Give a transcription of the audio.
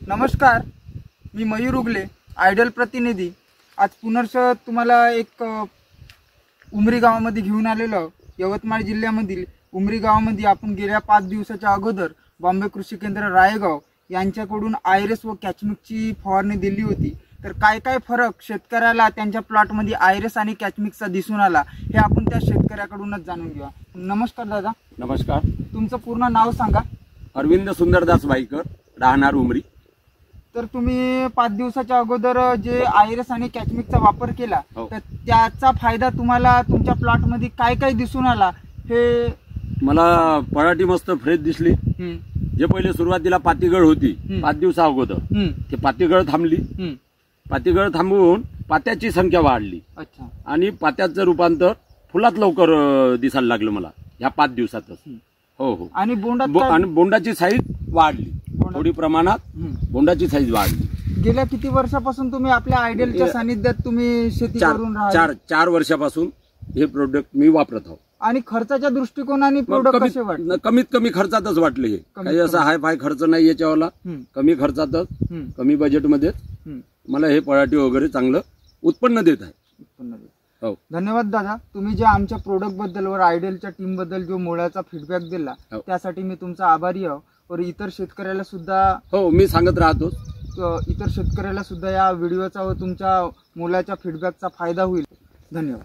नमस्कार, मी मयूर उगले, आयडल प्रतिनिधी। आज पुनर्ष तुम्हाला एक उमरी गावामध्ये घेऊन आलेलो। यवतमाळ जिल्ह्यामधील उमरी गावामध्ये आपण गेल्या 5 दिवसाच्या अगोदर बॉम्बे कृषी केंद्र रायगाव यांच्याकडून आयरेस व कॅचमिकची फवारणी दिली होती। तर काय काय फरक शेतकऱ्याला त्यांच्या प्लॉटमध्ये आयरेस आणि कॅचमिकचा दिसून आला हे आपण त्या शेतकऱ्याकडूनच जाणून घेऊया। नमस्कार दादा। नमस्कार। तुमचं पूर्ण नाव सांगा। अरविंद सुंदरदास भाईकर, राहणार उमरी। तर तुम्ही 5 दिवसाच्या अगोदर जे आयरेस आणि कॅचमिकचा वापर केला तर त्याचा फायदा तुम्हाला तुमच्या प्लॉट मध्ये काय काय दिसून आला हे? मला पराठी मस्त फ्रेश दिसली। जे पहिले सुरुवातीला पातीगळ होती 5 दिवसा अगोदर ते पातीगळ थांबली। पातीगळ थांबून पात्याची संख्या वाढली। अच्छा। आणि पात्याचं रूपांतर फुलात लवकर दिसायला लागलं मला ह्या 5 दिवसातच। हो हो। आणि बोंडाची साईज वाढली थोडी प्रमाणात। बोंडाची साईज वाढली। गेल्या किती वर्षापासून तुम्ही आपल्या आयडलच्या सानिध्यात तुम्ही शेती करून राहिला? 4 वर्षापासून हे प्रोडक्ट मी वापरत आहो। आणि खर्चाच्या दृष्टिकोनाने प्रोडक्ट कसे वाटले? कमीत कमी खर्चातच वाटले हे। काही असा हाय फाय खर्च नाही याच्यावाला। कमी खर्चातच कमी बजेटमध्ये मला हे पराठी वगैरे चांगलं उत्पन्न देत आहे। हो। धन्यवाद दादा, तुम्ही जे आमच्या प्रोडक्ट बद्दल व आयडलच्या टीम बद्दल जो मोलाचा फीडबॅक दिला त्यासाठी मी तुमचा आभारी आहे। और इतर शेतकऱ्याला सुद्धा हो मी सांगत राहतो, इतर शेतकऱ्याला सुद्धा या व्हिडिओचा व तुमच्या मोलाच्या फीडबॅकचा फायदा होईल। धन्यवाद।